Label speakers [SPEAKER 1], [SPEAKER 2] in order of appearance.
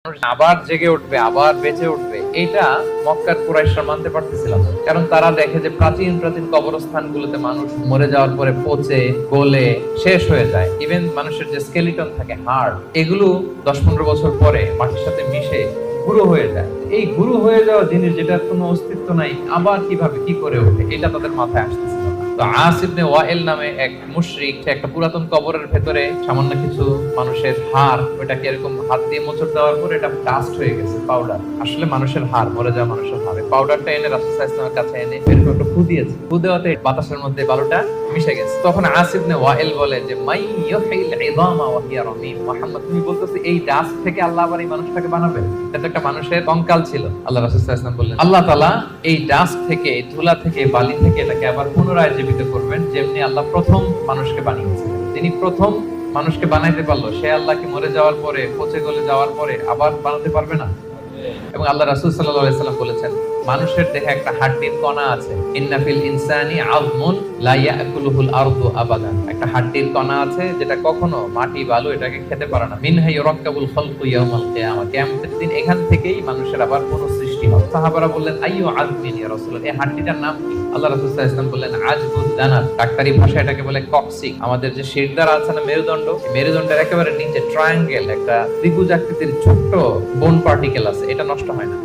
[SPEAKER 1] মানুষ আবার জেগে উঠবে, আবার বেঁচে উঠবে, এটা মক্কার কুরাইশরা মানতে পারতেছিল না। কারণ তারা দেখে যে প্রাচীন প্রাচীন কবরস্থানগুলোতে মানুষ মরে যাওয়ার পরে পচে গলে শেষ হয়ে যায়। ইভেন মানুষের যে স্কেলিটন থাকে, হাড়, এগুলো 10-15 বছর পরে মাটির সাথে মিশে গুঁড়ো হয়ে যায়। এই গুঁড়ো হয়ে যাওয়া জিনিস, যেটার কোনো অস্তিত্ব নাই, আবার কিভাবে কি করে ওঠে, এটা তাদের মাথায় আসতেছিল না। তো আস ইবনে ওয়াইল নামে এক মুশরিক একটা পুরাতন কবরের ভেতরে সামান্য কিছু মানুষের হাড়, ওটাকে এরকম হাত দিয়ে মোচড় দেওয়ার পর এটা ডাস্ট হয়ে গেছে, পাউডার। আসলে মানুষের হাড়, মরে যাওয়া মানুষের হাড়, পাউডারটা এনে রাসূল সাল্লাল্লাহু আলাইহি ওয়াসাল্লামের কাছে এনে এরকম একটা ফু দিয়েছে। ফু দেওয়াতে বাতাসের মধ্যে বালুটা মিশে গেছে। তখন আস ইবনে ওয়াইল বলে যে মাই ইউহিল ইযামা ওয়া হিয়া রামীম, মুহাম্মদ তুমি বলতেছো এই ডাস্ট থেকে আল্লাহ আবার এই মানুষটাকে বানাবে? এটা একটা মানুষের কঙ্কাল ছিল। আল্লাহ রাসূল সাল্লাল্লাহু আলাইহি ওয়াসাল্লাম বললেন আল্লাহ তাআলা এই ডাস্ট থেকে, এই ধুলা থেকে, বালি থেকে এটাকে আবার পুনরায় জীবিত করবেন, যেমনি আল্লাহ প্রথম মানুষকে বানিয়েছিলেন। তিনি প্রথম মানুষকে বানাইতে পারলো, সে আল্লাহ কি মরে যাওয়ার পরে, পচে গলে যাওয়ার পরে আবার বানাতে পারবে না? এবং আল্লাহ রাসূল সাল্লাল্লাহু আলাইহি ওয়াসাল্লাম বলেছেন মানুষের দেহে একটা হাড্ডির কণা আছে, ইন্না ফিল ইনসানি আযমুন লা ইয়াকুলুহুল আরদু আবাদান, একটা হাড্ডির কণা আছে যেটা কখনো মাটি বালু এটাকে খেতে পারে না। মিনহা ইউরাক্কাবুল খালকু ইয়াউমাল কিয়ামা, কিয়ামতের দিন এখান থেকেই মানুষের আবার পুনঃসৃষ্টি হবে। সাহাবারা বললেন আইয়ু আযমিন ইয়া রাসূলুল্লাহ, এই হাড্ডিটার নাম কি? আল্লাহ রাসূল সাল্লাল্লাহু আলাইহি ওয়াসাল্লাম বললেন আজবুদ দানাত, ডাক্তারি ভাষায় এটাকে বলে কক্সিক। আমাদের যে শিরদাঁড়া আছে না, মেরুদণ্ড, মেরুদণ্ডের একেবারে নিচে ট্রায়াঙ্গেল একটা ত্রিভুজ আকৃতির ছোট্ট বোন পার্টিকেল আছে, এটা নষ্ট হয় না।